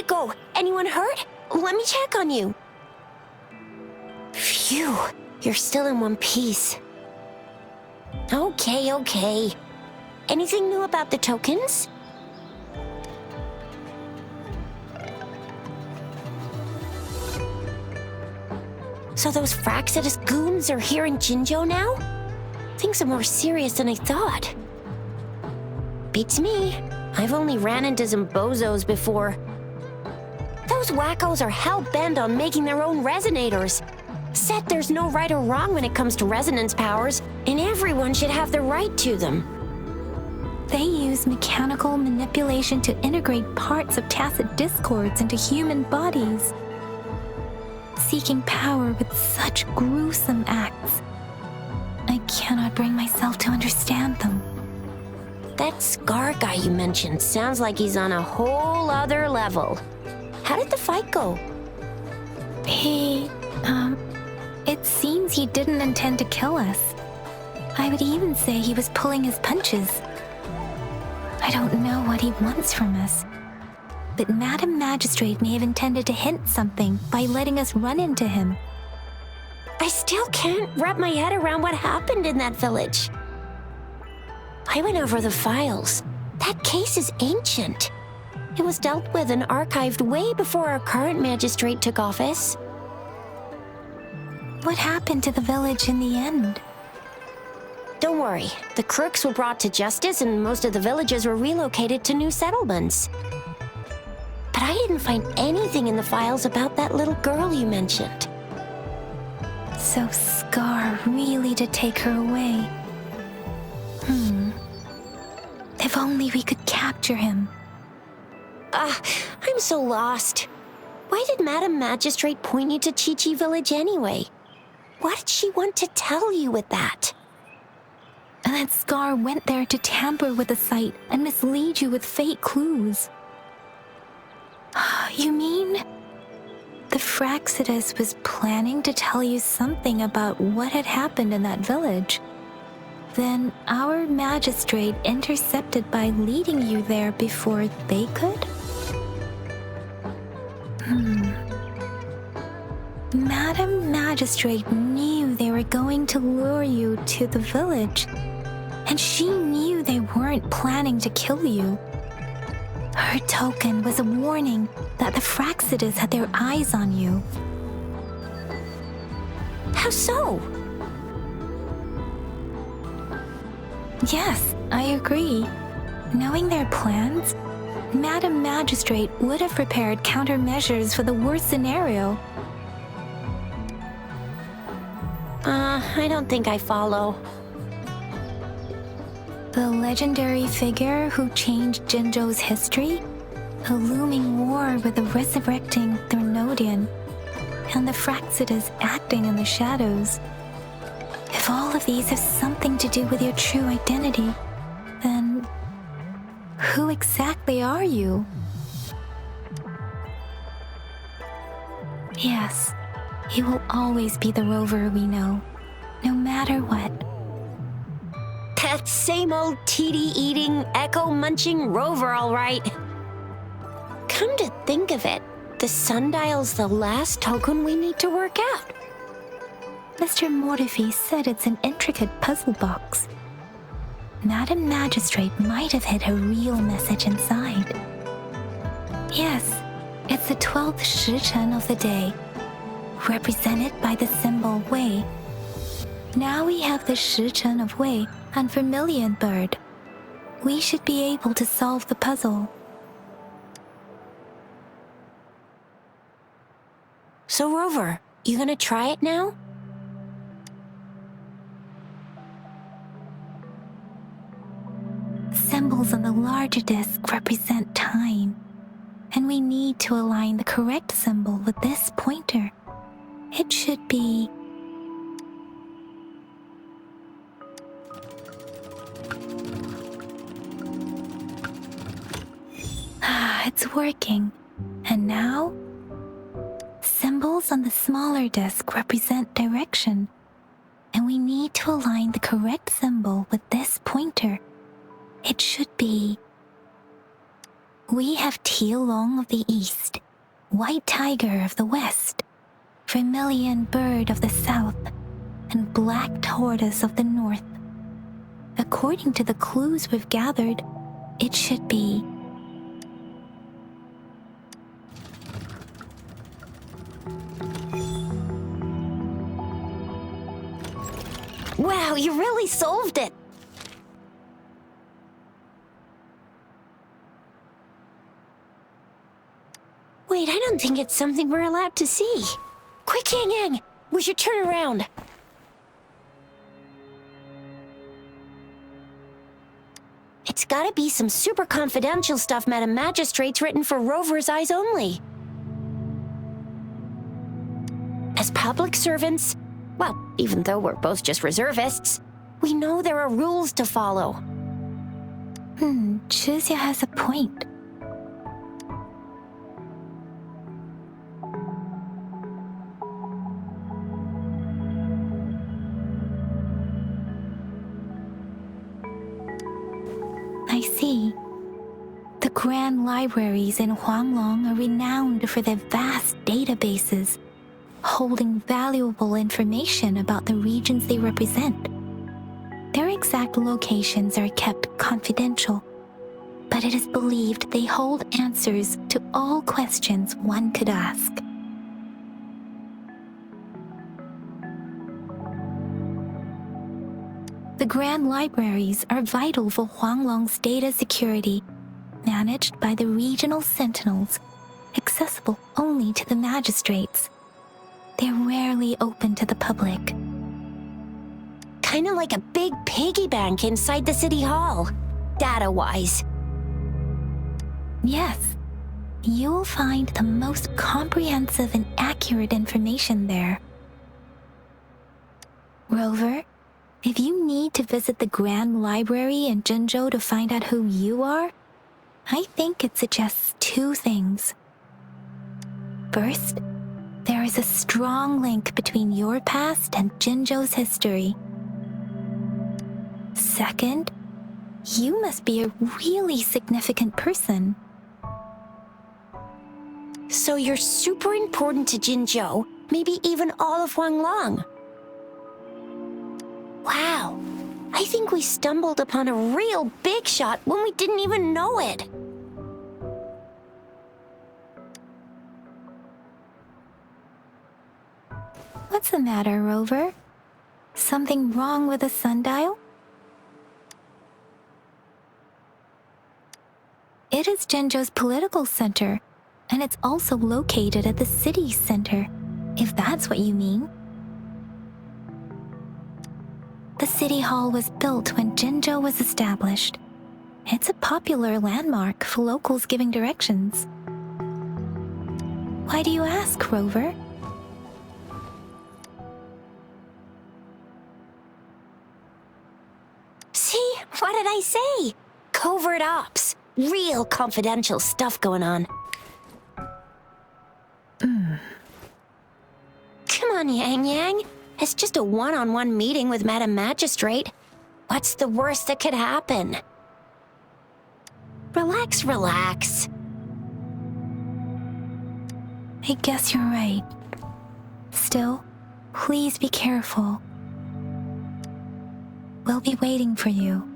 it go? Anyone hurt? Let me check on you. Phew, you're still in one piece. Okay. Anything new about the tokens? So those Fraxidus goons are here in Jinzhou now? Things are more serious than I thought. Beats me. I've only ran into some bozos before. Those wackos are hell-bent on making their own resonators. Said there's no right or wrong when it comes to resonance powers, and everyone should have the right to them. They use mechanical manipulation to integrate parts of tacit discords into human bodies, seeking power with such gruesome acts. I cannot bring myself to understand them. That Scar guy you mentioned sounds like he's on a whole other level. How did the fight go? It seems he didn't intend to kill us. I would even say he was pulling his punches. I don't know what he wants from us. But Madam Magistrate may have intended to hint something by letting us run into him. I still can't wrap my head around what happened in that village. I went over the files. That case is ancient. It was dealt with and archived way before our current magistrate took office. What happened to the village in the end? Don't worry. The crooks were brought to justice and most of the villagers were relocated to new settlements. But I didn't find anything in the files about that little girl you mentioned. So Scar really did take her away. If only we could capture him. I'm so lost. Why did Madam Magistrate point you to Chi-Chi Village anyway? What did she want to tell you with that? And that Scar went there to tamper with the site and mislead you with fake clues. You mean the Fraxidus was planning to tell you something about what had happened in that village? Then our magistrate intercepted by leading you there before they could? Madam Magistrate knew they were going to lure you to the village, and she knew they weren't planning to kill you. Her token was a warning that the Fraxidus had their eyes on you. How so? Yes, I agree. Knowing their plans, Madam Magistrate would have prepared countermeasures for the worst scenario. I don't think I follow. The legendary figure who changed Jinzhou's history? A looming war with the resurrecting Threnodian, and the Fraxidus acting in the shadows. If all of these have something to do with your true identity, then who exactly are you? Yes, he will always be the rover we know, no matter what. That same old TD-eating, echo-munching rover, all right. Come to think of it, the sundial's the last token we need to work out. Mr. Mortefi said it's an intricate puzzle box. Madam Magistrate might have hid a real message inside. Yes, it's the 12th Shichen of the day, represented by the symbol Wei. Now we have the Shichen of Wei and Vermilion Bird. We should be able to solve the puzzle. So, Rover, you gonna try it now? Symbols on the larger disc represent time, and we need to align the correct symbol with this pointer. It should be... it's working. And now? Symbols on the smaller disc represent direction, and we need to align the correct symbol with this pointer. It should be... We have Tialong of the east, White Tiger of the west, Vermilion Bird of the south, and Black Tortoise of the north. According to the clues we've gathered, it should be... Wow, you really solved it! Wait, I don't think it's something we're allowed to see. Quick, Yang Yang! We should turn around. It's gotta be some super confidential stuff Madam Magistrate's written for Rover's eyes only. As public servants, well, even though we're both just reservists, we know there are rules to follow. Chuzia has a point. I see. The grand libraries in Huanglong are renowned for their vast databases, holding valuable information about the regions they represent. Their exact locations are kept confidential, but it is believed they hold answers to all questions one could ask. The Grand Libraries are vital for Huanglong's data security, managed by the regional sentinels, accessible only to the magistrates. They're rarely open to the public. Kinda like a big piggy bank inside the city hall, data-wise. Yes, you'll find the most comprehensive and accurate information there. Rover, if you need to visit the Grand Library in Jinzhou to find out who you are, I think it suggests two things. First, there is a strong link between your past and Jinzhou's history. Second, you must be a really significant person. So you're super important to Jinzhou, maybe even all of Huanglong. Wow, I think we stumbled upon a real big shot when we didn't even know it. What's the matter, Rover? Something wrong with the sundial? It is Jinzhou's political center, and it's also located at the city center, if that's what you mean. The city hall was built when Jinzhou was established. It's a popular landmark for locals giving directions. Why do you ask, Rover? See, what did I say? Covert ops. Real confidential stuff going on. Come on, Yang Yang. It's just a one-on-one meeting with Madam Magistrate. What's the worst that could happen? Relax, relax. I guess you're right. Still, please be careful. We'll be waiting for you.